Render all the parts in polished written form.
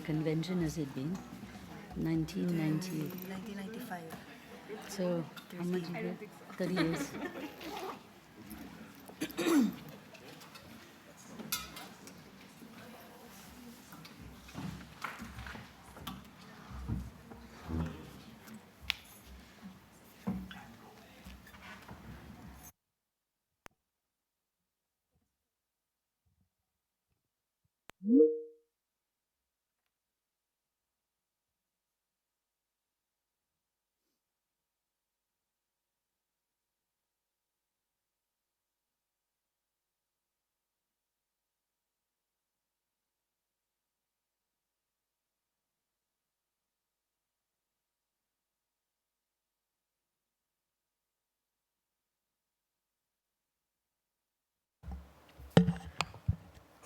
convention has it been? 1990. 1995. So, how much is it? 30 years.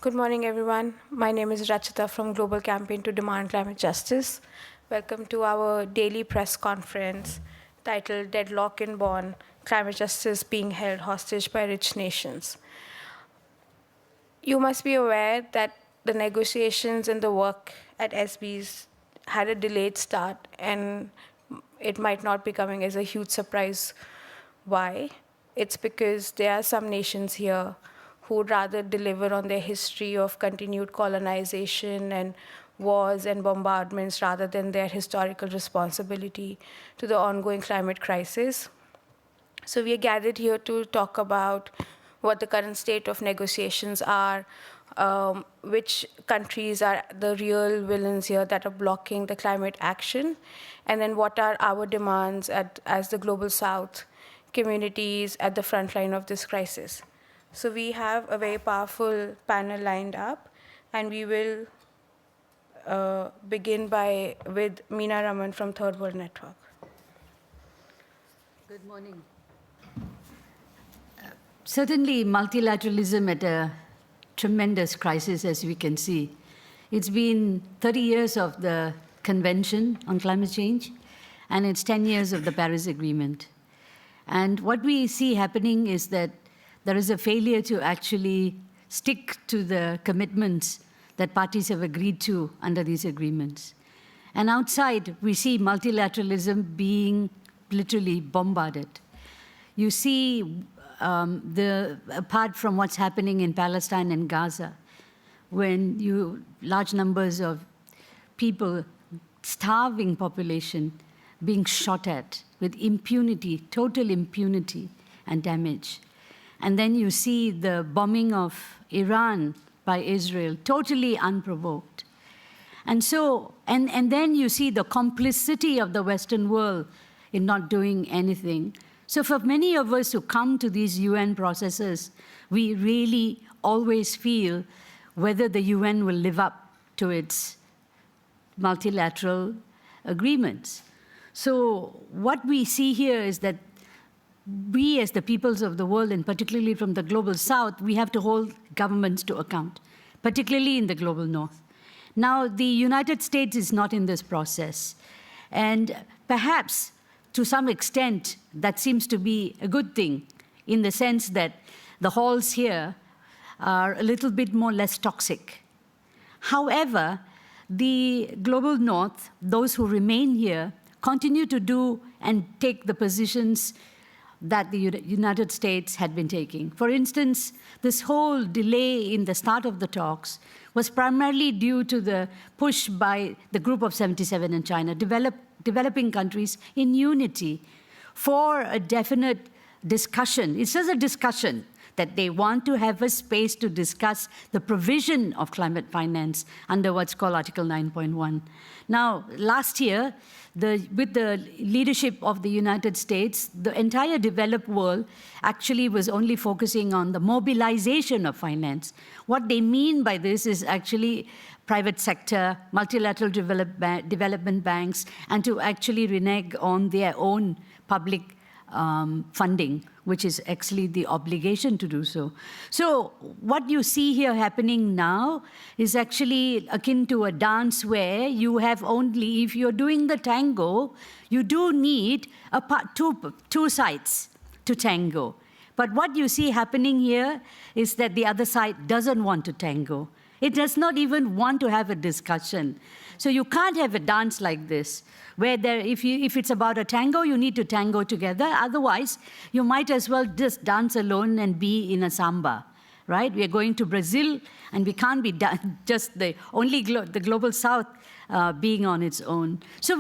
Good morning, everyone. My name is Rachita from Global Campaign to Demand Climate Justice. Welcome to our daily press conference titled Deadlock in Bonn, Climate Justice Being Held Hostage by Rich Nations. You must be aware that the negotiations and the work at SB's had a delayed start, and it might not be coming as a huge surprise. Why? It's because there are some nations here who would rather deliver on their history of continued colonization and wars and bombardments rather than their historical responsibility to the ongoing climate crisis. So we are gathered here to talk about what the current state of negotiations are, which countries are the real villains here that are blocking the climate action, and then what are our demands as the Global South communities at the front line of this crisis. So we have a very powerful panel lined up, and we will begin with Meena Raman from Third World Network. Good morning. Certainly, multilateralism at a tremendous crisis, as we can see. It's been 30 years of the Convention on Climate Change, and it's 10 years of the Paris Agreement. And what we see happening is that there is a failure to actually stick to the commitments that parties have agreed to under these agreements. And outside, we see multilateralism being literally bombarded. You see, apart from what's happening in Palestine and Gaza, when large numbers of people, starving population, being shot at with impunity, total impunity and damage. And then you see the bombing of Iran by Israel, totally unprovoked. And so, and then you see the complicity of the Western world in not doing anything. So for many of us who come to these UN processes, we really always feel whether the UN will live up to its multilateral agreements. So what we see here is that we, as the peoples of the world, and particularly from the Global South, we have to hold governments to account, particularly in the Global North. Now, the United States is not in this process. And perhaps, to some extent, that seems to be a good thing, in the sense that the halls here are a little bit less toxic. However, the Global North, those who remain here, continue to do and take the positions that the United States had been taking. For instance, this whole delay in the start of the talks was primarily due to the push by the group of 77 and China, developing countries in unity for a definite discussion. It's just a discussion that they want to have a space to discuss the provision of climate finance under what's called Article 9.1. Now, last year, with the leadership of the United States, the entire developed world actually was only focusing on the mobilization of finance. What they mean by this is actually private sector, multilateral development banks, and to actually renege on their own public funding, which is actually the obligation to do so. So what you see here happening now is actually akin to a dance where you have only, if you're doing the tango, you do need two sides to tango. But what you see happening here is that the other side doesn't want to tango. It does not even want to have a discussion. So you can't have a dance like this, where if it's about a tango, you need to tango together. Otherwise, you might as well just dance alone and be in a samba, right? We are going to Brazil, and we can't be just the global South being on its own. So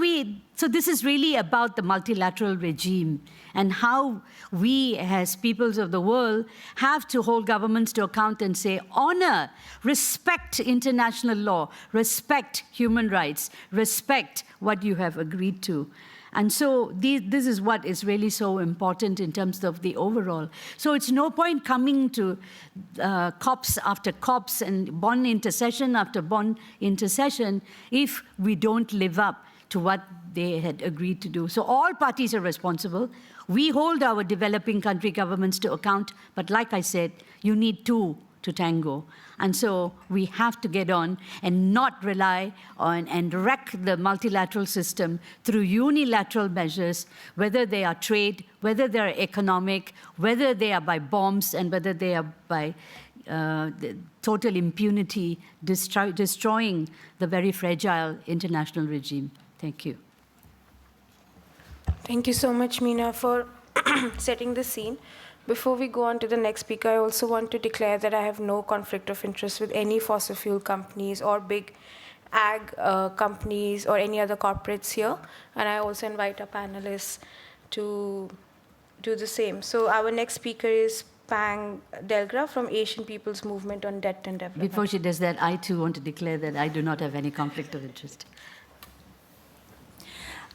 this is really about the multilateral regime and how we, as peoples of the world, have to hold governments to account and say, honor, respect international law, respect human rights, respect what you have agreed to. And so this is what is really so important in terms of the overall. So it's no point coming to COPs after COPs and Bonn intercession after Bonn intercession if we don't live up to what they had agreed to do. So all parties are responsible. We hold our developing country governments to account, but like I said, you need two to tango. And so we have to get on and not rely on and wreck the multilateral system through unilateral measures, whether they are trade, whether they are economic, whether they are by bombs, and whether they are by the total impunity, destroying the very fragile international regime. Thank you. Thank you so much, Meena, for setting the scene. Before we go on to the next speaker, I also want to declare that I have no conflict of interest with any fossil fuel companies or big ag companies or any other corporates here. And I also invite our panelists to do the same. So our next speaker is Pang Delgra from Asian People's Movement on Debt and Development. Before she does that, I too want to declare that I do not have any conflict of interest.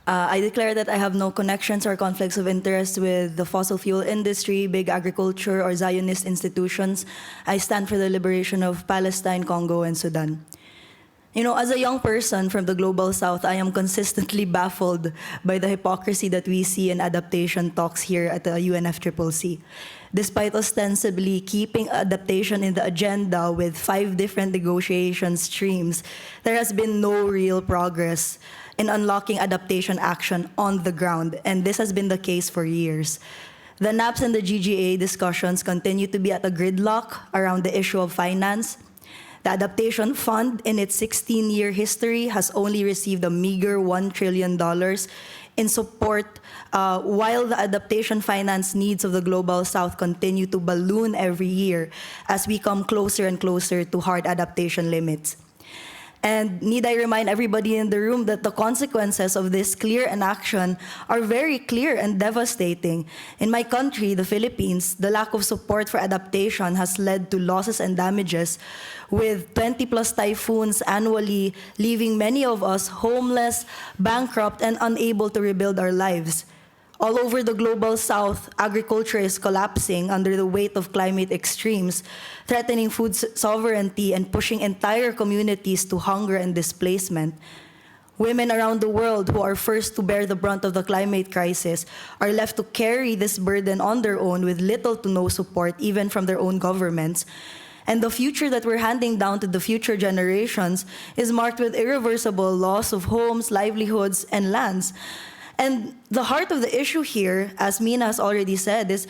I declare that I have no connections or conflicts of interest with the fossil fuel industry, big agriculture, or Zionist institutions. I stand for the liberation of Palestine, Congo, and Sudan. You know, as a young person from the Global South, I am consistently baffled by the hypocrisy that we see in adaptation talks here at the UNFCCC. Despite ostensibly keeping adaptation in the agenda with 5 different negotiation streams, there has been no real progress in unlocking adaptation action on the ground, and this has been the case for years. The NAPS and the GGA discussions continue to be at a gridlock around the issue of finance. The Adaptation Fund, in its 16-year history, has only received a meager $1 trillion in support, while the adaptation finance needs of the Global South continue to balloon every year as we come closer and closer to hard adaptation limits. And need I remind everybody in the room that the consequences of this clear inaction are very clear and devastating. In my country, the Philippines, the lack of support for adaptation has led to losses and damages, with 20-plus typhoons annually leaving many of us homeless, bankrupt, and unable to rebuild our lives. All over the Global South, agriculture is collapsing under the weight of climate extremes, threatening food sovereignty and pushing entire communities to hunger and displacement. Women around the world who are first to bear the brunt of the climate crisis are left to carry this burden on their own with little to no support, even from their own governments. And the future that we're handing down to the future generations is marked with irreversible loss of homes, livelihoods, and lands. And the heart of the issue here, as Meena has already said, is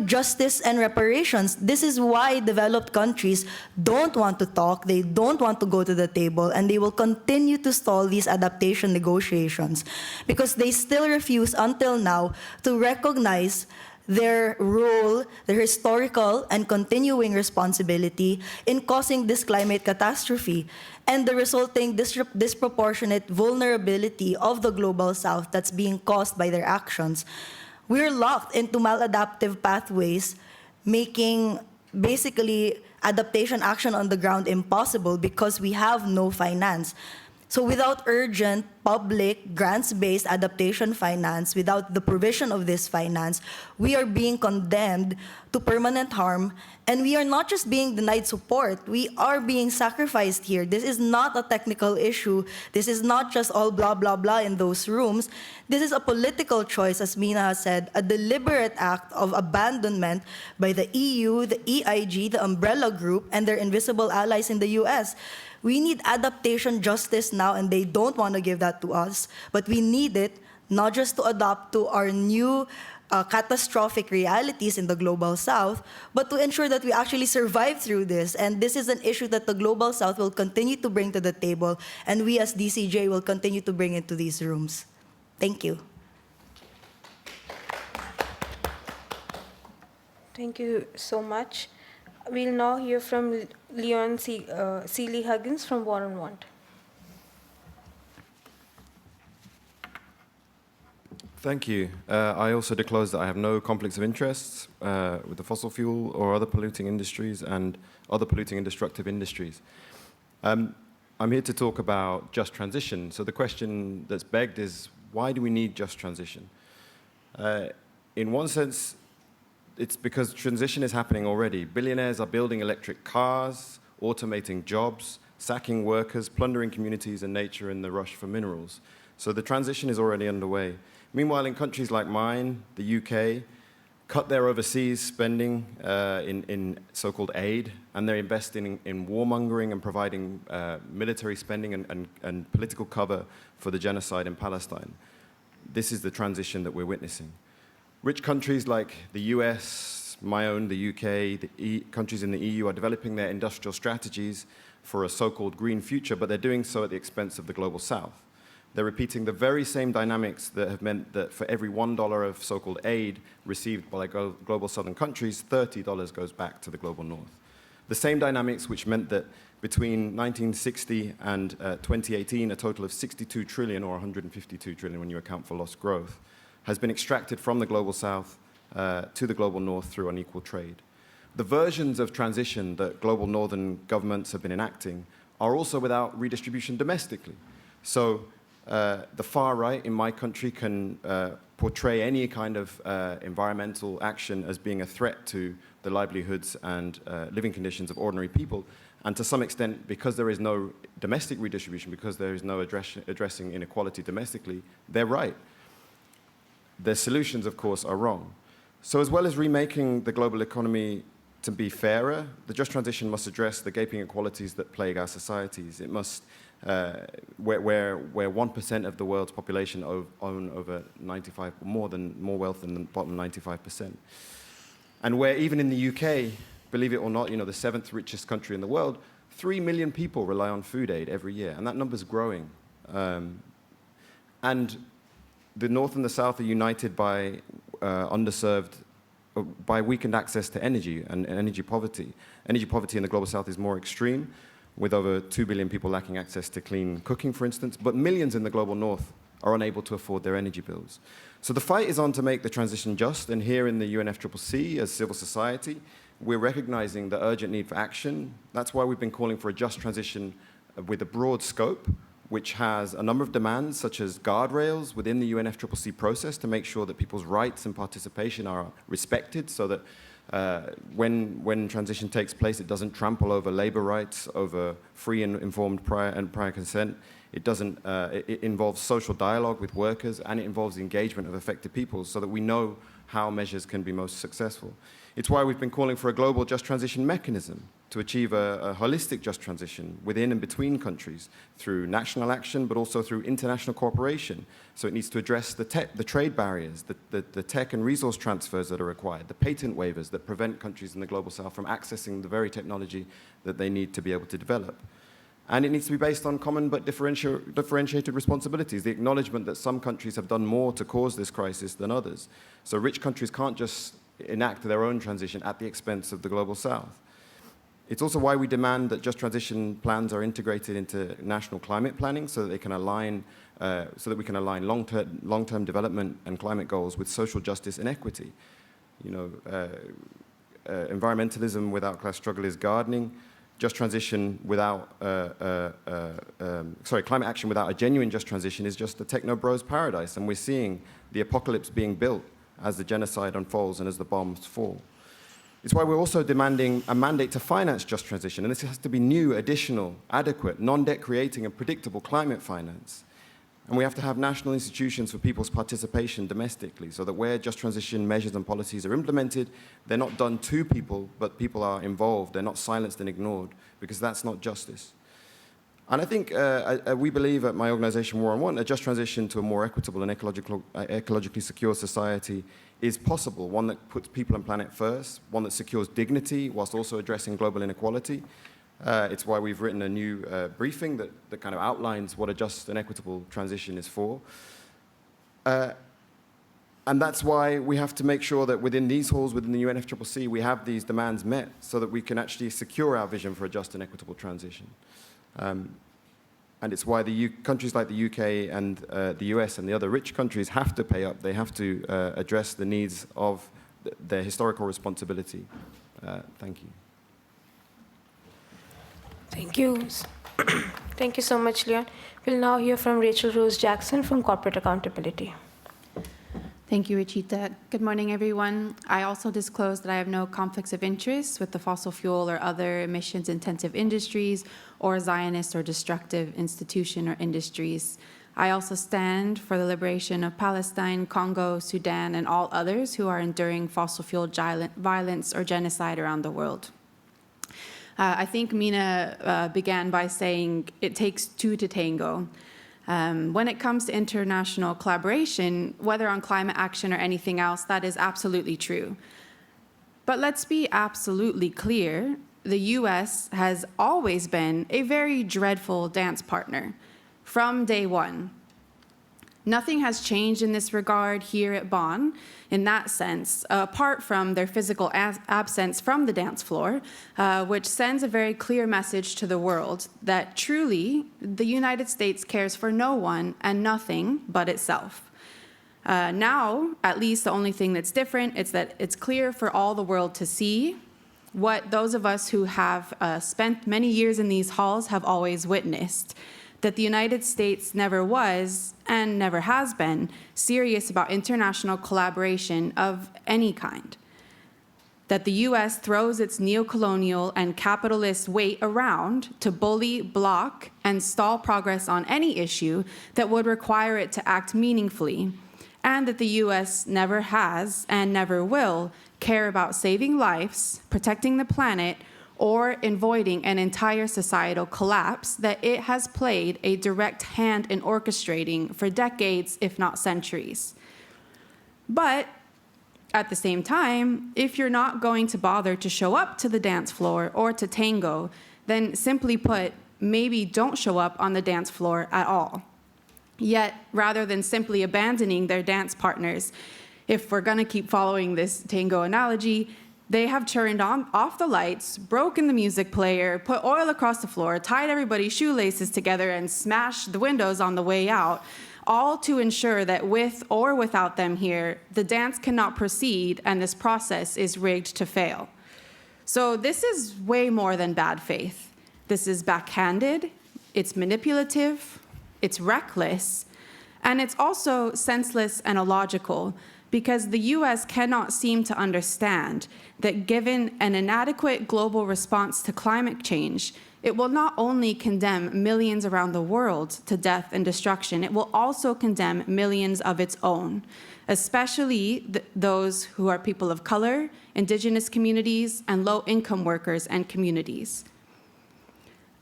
justice and reparations. This is why developed countries don't want to talk, they don't want to go to the table, and they will continue to stall these adaptation negotiations because they still refuse until now to recognize their role, their historical and continuing responsibility in causing this climate catastrophe and the resulting disproportionate vulnerability of the Global South that's being caused by their actions. We're locked into maladaptive pathways, making basically adaptation action on the ground impossible because we have no finance. So without urgent, public, grants-based adaptation finance, without the provision of this finance, we are being condemned to permanent harm, and we are not just being denied support, we are being sacrificed here. This is not a technical issue. This is not just all blah, blah, blah in those rooms. This is a political choice, as Meena has said, a deliberate act of abandonment by the EU, the EIG, the umbrella group, and their invisible allies in the US. We need adaptation justice now, and they don't want to give that to us. But we need it not just to adapt to our new catastrophic realities in the Global South, but to ensure that we actually survive through this. And this is an issue that the Global South will continue to bring to the table, and we as DCJ will continue to bring into these rooms. Thank you. Thank you so much. We'll now hear from Leon Seeley Huggins from War and Want. Thank you. I also disclose that I have no conflicts of interests with the fossil fuel or other polluting industries and other polluting and destructive industries. I'm here to talk about just transition. So the question that's begged is, why do we need just transition? In one sense, it's because transition is happening already. Billionaires are building electric cars, automating jobs, sacking workers, plundering communities and nature in the rush for minerals. So the transition is already underway. Meanwhile, in countries like mine, the UK, cut their overseas spending in so-called aid, and they're investing in warmongering and providing military spending and political cover for the genocide in Palestine. This is the transition that we're witnessing. Rich countries like the US, my own, the UK, countries in the EU are developing their industrial strategies for a so-called green future, but they're doing so at the expense of the Global South. They're repeating the very same dynamics that have meant that for every $1 of so-called aid received by global southern countries, $30 goes back to the global north. The same dynamics which meant that between 1960 and 2018, a total of 62 trillion, or 152 trillion when you account for lost growth, has been extracted from the global south to the global north through unequal trade. The versions of transition that global northern governments have been enacting are also without redistribution domestically. So the far right in my country can portray any kind of environmental action as being a threat to the livelihoods and living conditions of ordinary people. And to some extent, because there is no domestic redistribution, because there is no addressing inequality domestically, they're right. Their solutions, of course, are wrong. So as well as remaking the global economy to be fairer, the just transition must address the gaping inequalities that plague our societies. It must where 1% of the world's population own over 95, more wealth than the bottom 95%. And where even in the UK, believe it or not, the 7th richest country in the world, 3 million people rely on food aid every year, and that number's growing. And the North and the South are united by by weakened access to energy and energy poverty. Energy poverty in the global South is more extreme, with over 2 billion people lacking access to clean cooking, for instance, but millions in the global north are unable to afford their energy bills. So the fight is on to make the transition just, and here in the UNFCCC, as civil society, we're recognizing the urgent need for action. That's why we've been calling for a just transition with a broad scope, which has a number of demands, such as guardrails within the UNFCCC process to make sure that people's rights and participation are respected, so that when transition takes place, it doesn't trample over labor rights, over free and informed prior consent. It doesn't. It involves social dialogue with workers, and it involves the engagement of affected people, so that we know how measures can be most successful. It's why we've been calling for a global just transition mechanism to achieve a holistic just transition within and between countries through national action, but also through international cooperation. So it needs to address the trade barriers, the tech and resource transfers that are required, the patent waivers that prevent countries in the global south from accessing the very technology that they need to be able to develop. And it needs to be based on common but differentiated responsibilities, the acknowledgement that some countries have done more to cause this crisis than others. So rich countries can't just enact their own transition at the expense of the global south. It's also why we demand that just transition plans are integrated into national climate planning, so that they can align, so that we can align long-term development and climate goals with social justice and equity. Environmentalism without class struggle is gardening. Just transition without, climate action without a genuine just transition is just a techno-bros paradise, and we're seeing the apocalypse being built as the genocide unfolds and as the bombs fall. It's why we're also demanding a mandate to finance just transition, and this has to be new, additional, adequate, non-debt creating and predictable climate finance. And we have to have national institutions for people's participation domestically, so that where just transition measures and policies are implemented, they're not done to people, but people are involved. They're not silenced and ignored, because that's not justice. And I think we believe at my organization, War on Want, a just transition to a more equitable and ecologically secure society is possible, one that puts people and planet first, one that secures dignity whilst also addressing global inequality. It's why we've written a new briefing that kind of outlines what a just and equitable transition is for. And that's why we have to make sure that within these halls, within the UNFCCC, we have these demands met so that we can actually secure our vision for a just and equitable transition. And it's why countries like the UK and the US and the other rich countries have to pay up. They have to address the needs of their historical responsibility. Thank you. Thank you. Thank you so much, Leon. We'll now hear from Rachel Rose Jackson from Corporate Accountability. Thank you, Rachita. Good morning, everyone. I also disclose that I have no conflicts of interest with the fossil fuel or other emissions-intensive industries or Zionist or destructive institution or industries. I also stand for the liberation of Palestine, Congo, Sudan, and all others who are enduring fossil fuel violence or genocide around the world. I think Mina began by saying it takes two to tango. When it comes to international collaboration, whether on climate action or anything else, that is absolutely true. But let's be absolutely clear, the US has always been a very dreadful dance partner from day one. Nothing has changed in this regard here at Bonn, in that sense, apart from their physical absence from the dance floor, which sends a very clear message to the world that truly the United States cares for no one and nothing but itself. Now, at least the only thing that's different is that it's clear for all the world to see what those of us who have spent many years in these halls have always witnessed, that the United States never was and never has been serious about international collaboration of any kind. That the US throws its neocolonial and capitalist weight around to bully, block, and stall progress on any issue that would require it to act meaningfully, and that the US never has and never will care about saving lives, protecting the planet, or avoiding an entire societal collapse that it has played a direct hand in orchestrating for decades, if not centuries. But at the same time, if you're not going to bother to show up to the dance floor or to tango, then simply put, maybe don't show up on the dance floor at all. Yet, rather than simply abandoning their dance partners, if we're gonna keep following this tango analogy, they have turned off the lights, broken the music player, put oil across the floor, tied everybody's shoelaces together, and smashed the windows on the way out, all to ensure that with or without them here, the dance cannot proceed and this process is rigged to fail. So this is way more than bad faith. This is backhanded, it's manipulative, it's reckless, and it's also senseless and illogical, because the US cannot seem to understand that given an inadequate global response to climate change, it will not only condemn millions around the world to death and destruction, it will also condemn millions of its own, especially those who are people of color, indigenous communities, and low-income workers and communities.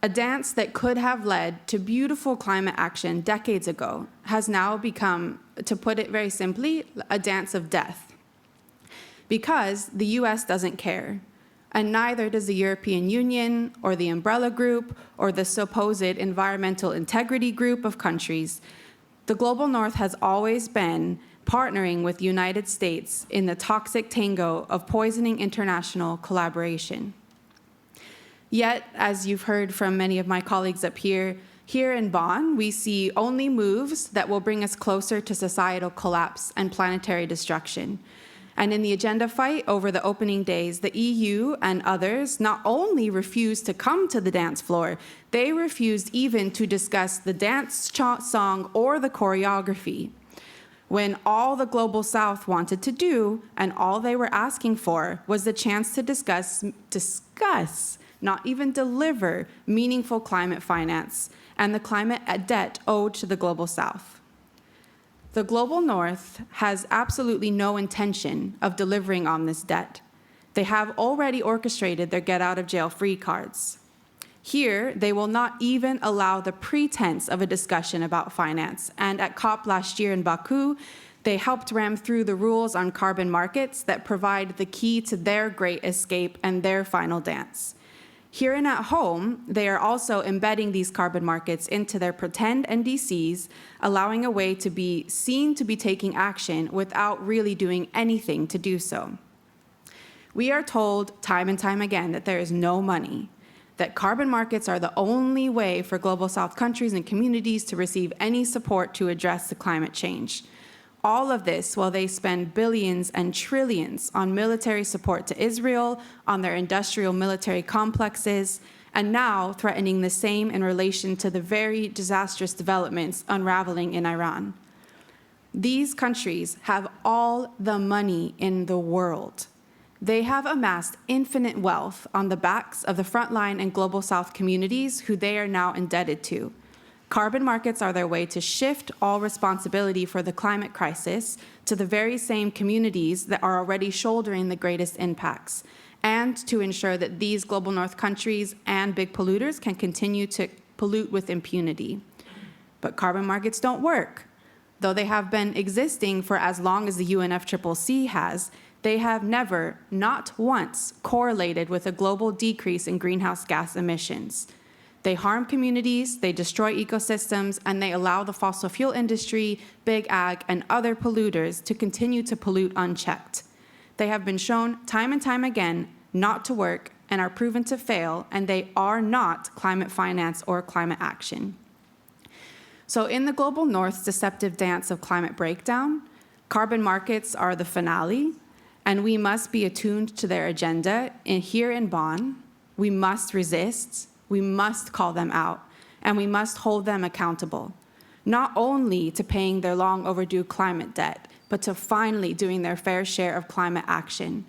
A dance that could have led to beautiful climate action decades ago has now become, to put it very simply, a dance of death. Because the US doesn't care, and neither does the European Union or the Umbrella Group or the supposed environmental integrity group of countries. The Global North has always been partnering with the United States in the toxic tango of poisoning international collaboration. Yet, as you've heard from many of my colleagues up here in Bonn, we see only moves that will bring us closer to societal collapse and planetary destruction. And in the agenda fight over the opening days, the EU and others not only refused to come to the dance floor, they refused even to discuss the dance song or the choreography. When all the Global South wanted to do, and all they were asking for, was the chance to discuss, not even deliver, meaningful climate finance and the climate debt owed to the Global South. The Global North has absolutely no intention of delivering on this debt. They have already orchestrated their get-out-of-jail-free cards. Here, they will not even allow the pretense of a discussion about finance, and at COP last year in Baku, They helped ram through the rules on carbon markets that provide the key to their great escape and their final dance. Here and at home, they are also embedding these carbon markets into their pretend NDCs, allowing a way to be seen to be taking action without really doing anything to do so. We are told time and time again that there is no money, that carbon markets are the only way for Global South countries and communities to receive any support to address the climate change. All of this while they spend billions and trillions on military support to Israel, on their industrial military complexes, and now threatening the same in relation to the very disastrous developments unraveling in Iran. These countries have all the money in the world. They have amassed infinite wealth on the backs of the frontline and Global South communities who they are now indebted to. Carbon markets are their way to shift all responsibility for the climate crisis to the very same communities that are already shouldering the greatest impacts, and to ensure that these Global North countries and big polluters can continue to pollute with impunity. But carbon markets don't work. Though they have been existing for as long as the UNFCCC has, they have never, not once, correlated with a global decrease in greenhouse gas emissions. They harm communities, they destroy ecosystems, and they allow the fossil fuel industry, big ag, and other polluters to continue to pollute unchecked. They have been shown time and time again not to work and are proven to fail, and they are not climate finance or climate action. So in the Global North's deceptive dance of climate breakdown, carbon markets are the finale, and we must be attuned to their agenda. And here in Bonn, we must resist, we must call them out, and we must hold them accountable, not only to paying their long overdue climate debt, but to finally doing their fair share of climate action.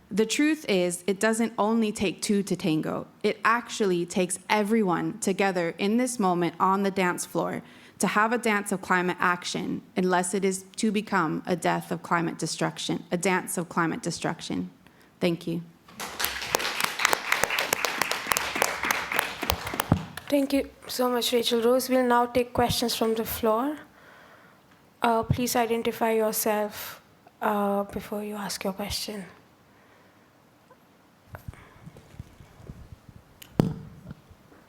The truth is, it doesn't only take two to tango. It actually takes everyone together in this moment on the dance floor to have a dance of climate action, unless it is to become a death of climate destruction, a dance of climate destruction. Thank you. Thank you so much, Rachel Rose. We'll now take questions from the floor. Please identify yourself before you ask your question.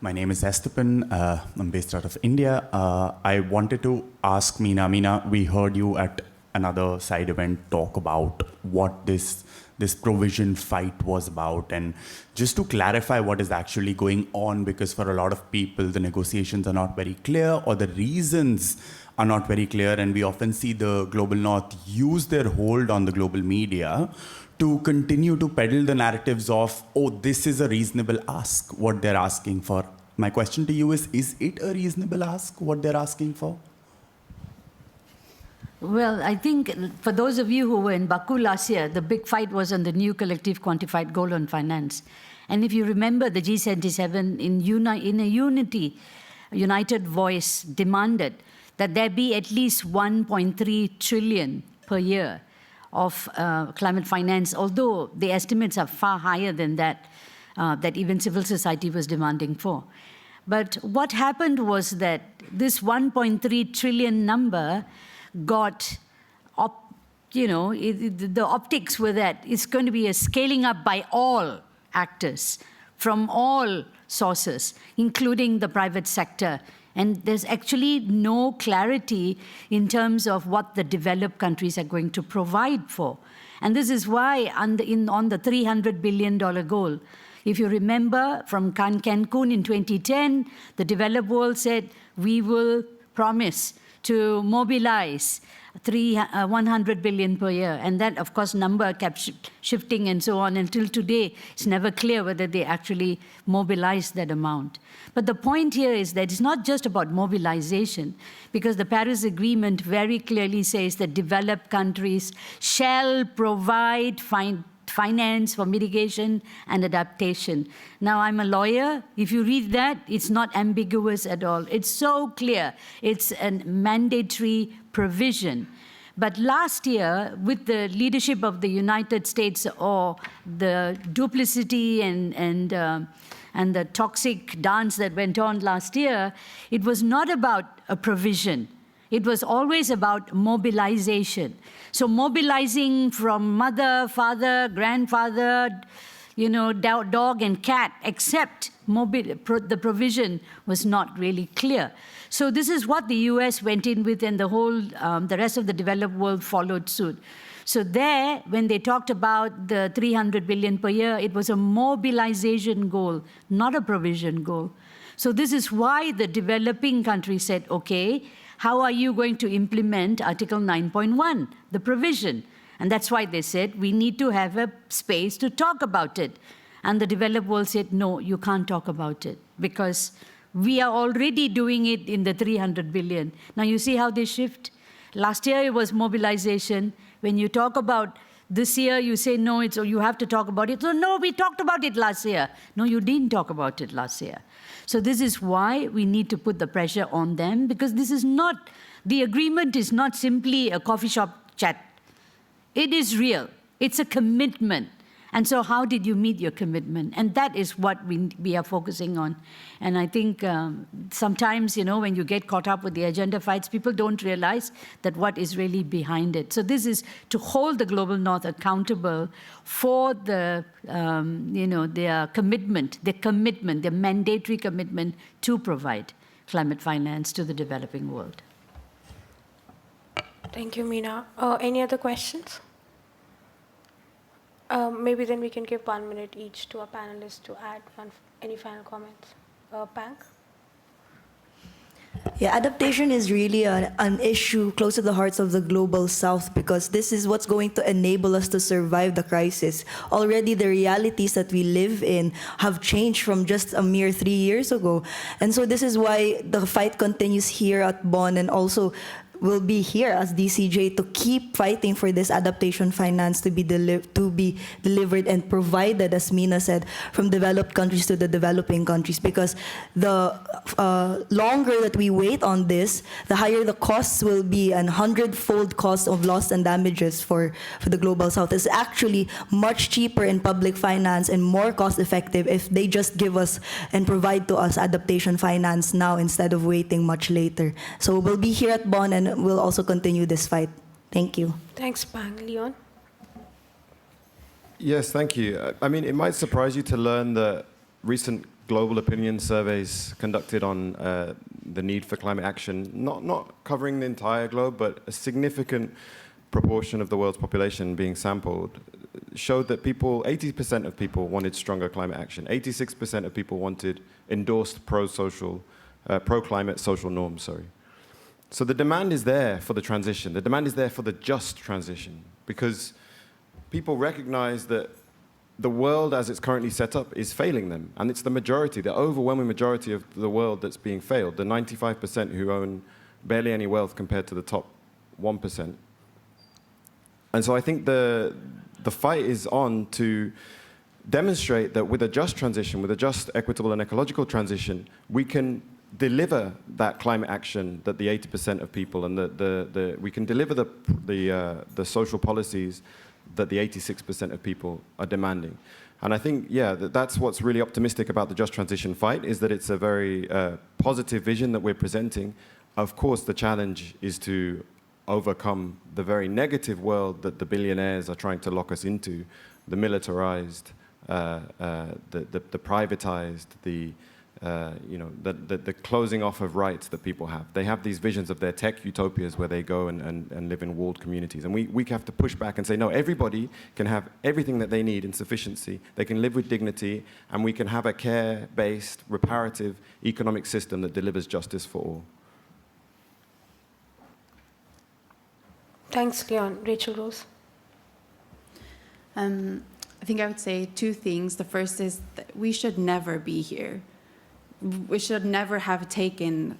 My name is Esteban. I'm based out of India. I wanted to ask Meena. Meena, we heard you at another side event talk about what this provision fight was about. And just to clarify what is actually going on, because for a lot of people, the negotiations are not very clear or the reasons are not very clear. And we often see the Global North use their hold on the global media to continue to peddle the narratives of, oh, this is a reasonable ask, what they're asking for. My question to you is it a reasonable ask, what they're asking for? Well, I think for those of you who were in Baku last year, the big fight was on the new collective quantified goal on finance. And if you remember, the G77 in a united voice demanded that there be at least 1.3 trillion per year of climate finance, although the estimates are far higher than that, that even civil society was demanding for. But what happened was that this 1.3 trillion number got, the optics were that it's going to be a scaling up by all actors from all sources, including the private sector. And there's actually no clarity in terms of what the developed countries are going to provide for. And this is why on the $300 billion goal, if you remember from Cancun in 2010, the developed world said, we will promise to mobilize 100 billion per year. And that, of course, number kept shifting and so on until today. It's never clear whether they actually mobilized that amount. But the point here is that it's not just about mobilization, because the Paris Agreement very clearly says that developed countries shall provide finance for mitigation and adaptation. Now, I'm a lawyer. If you read that, it's not ambiguous at all. It's so clear. It's a mandatory provision. But last year, with the leadership of the United States, or the duplicity and the toxic dance that went on last year, it was not about a provision. it was always about mobilization. So mobilizing from mother, father, grandfather, dog and cat, except the provision was not really clear. So this is what the US went in with, and the rest of the developed world followed suit. So there, when they talked about the 300 billion per year, it was a mobilization goal, not a provision goal. So this is why the developing countries said, okay, how are you going to implement Article 9.1, the provision? And that's why they said, we need to have a space to talk about it. And the developed world said, no, you can't talk about it because we are already doing it in the 300 billion. Now you see how they shift? Last year it was mobilization. When you talk about this year, you say, no, you have to talk about it. So no, we talked about it last year. No, you didn't talk about it last year. So this is why we need to put the pressure on them, because this is not, the agreement is not simply a coffee shop chat. It is real. It's a commitment. And so how did you meet your commitment? And that is what we are focusing on. And I think sometimes, when you get caught up with the agenda fights, people don't realize that what is really behind it. So this is to hold the Global North accountable for their commitment, their mandatory commitment to provide climate finance to the developing world. Thank you, Meena. Any other questions? Maybe then we can give 1 minute each to our panelists to add any final comments. Pang? Yeah, adaptation is really an issue close to the hearts of the global south, because this is what's going to enable us to survive the crisis. Already the realities that we live in have changed from just a mere 3 years ago. And so this is why the fight continues here at Bonn, and also will be here as DCJ to keep fighting for this adaptation finance to be delivered and provided, as Meena said, from developed countries to the developing countries. Because the longer that we wait on this, the higher the costs will be, and 100-fold cost of loss and damages for the global south. It's actually much cheaper in public finance and more cost-effective if they just give us and provide to us adaptation finance now instead of waiting much later. So we'll be here at Bonn, and we'll also continue this fight. Thank you. Thanks, Pang. Leon? Yes, thank you. I mean, it might surprise you to learn that recent global opinion surveys conducted on the need for climate action, not covering the entire globe, but a significant proportion of the world's population being sampled, showed that 80% of people wanted stronger climate action. 86% of people endorsed pro-climate social norms, sorry. So the demand is there for the transition. The demand is there for the just transition, because people recognize that the world as it's currently set up is failing them. And it's the majority, the overwhelming majority of the world that's being failed, the 95% who own barely any wealth compared to the top 1%. And so I think the fight is on to demonstrate that with a just transition, with a just, equitable, and ecological transition, we can deliver that climate action that the 80% of people, and we can deliver the social policies that the 86% of people are demanding. And I think, yeah, that's what's really optimistic about the just transition fight, is that it's a very positive vision that we're presenting. Of course, the challenge is to overcome the very negative world that the billionaires are trying to lock us into, the militarized, the privatized, the closing off of rights that people have. They have these visions of their tech utopias where they go and live in walled communities. And we have to push back and say, no, everybody can have everything that they need in sufficiency. They can live with dignity, and we can have a care-based, reparative economic system that delivers justice for all. Thanks, Leon. Rachel Rose? I think I would say two things. The first is that we should never be here. We should never have taken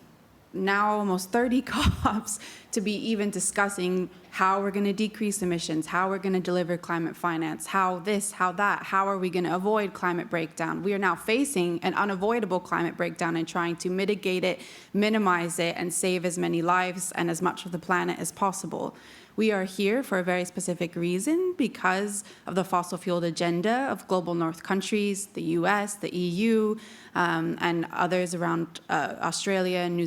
now almost 30 COPs to be even discussing how we're going to decrease emissions, how we're going to deliver climate finance, how this, how that, how are we going to avoid climate breakdown. We are now facing an unavoidable climate breakdown and trying to mitigate it, minimize it, and save as many lives and as much of the planet as possible. We are here for a very specific reason, because of the fossil fuel agenda of global north countries, the US, the EU, and others around Australia, New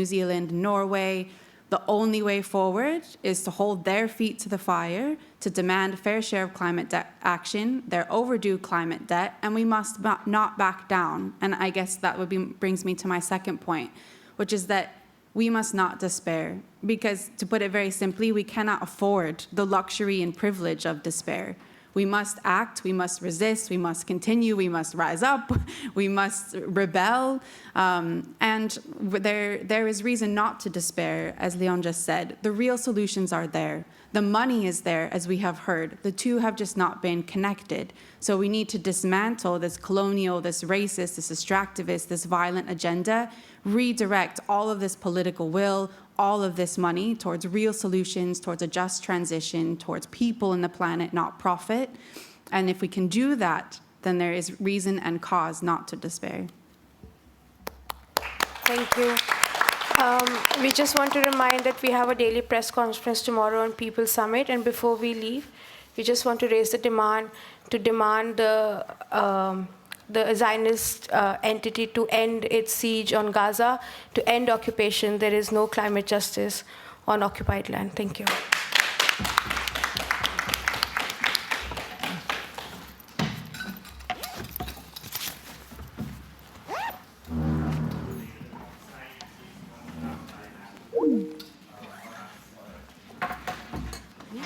Zealand, Norway. The only way forward is to hold their feet to the fire, to demand a fair share of climate action, their overdue climate debt, and we must not back down. And I guess that brings me to my second point, which is that we must not despair, because to put it very simply, we cannot afford the luxury and privilege of despair. We must act, we must resist, we must continue, we must rise up, we must rebel. And there is reason not to despair, as Leon just said. The real solutions are there. The money is there, as we have heard. The two have just not been connected. So we need to dismantle this colonial, this racist, this extractivist, this violent agenda, redirect all of this political will, all of this money towards real solutions, towards a just transition, towards people and the planet, not profit. And if we can do that, then there is reason and cause not to despair. Thank you. We just want to remind that we have a daily press conference tomorrow on People Summit, and before we leave, we just want to raise the demand the Zionist entity to end its siege on Gaza, to end occupation. There is no climate justice on occupied land. Thank you.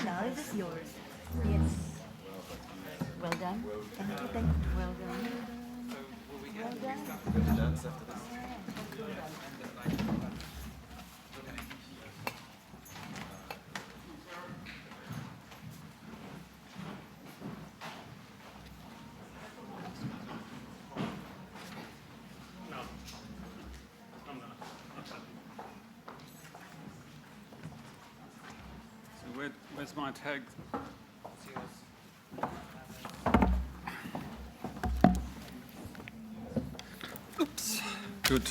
Now this is yours. Yes. Well done. Thank you. Well done. Well done. Where's my tag? Oops. Good.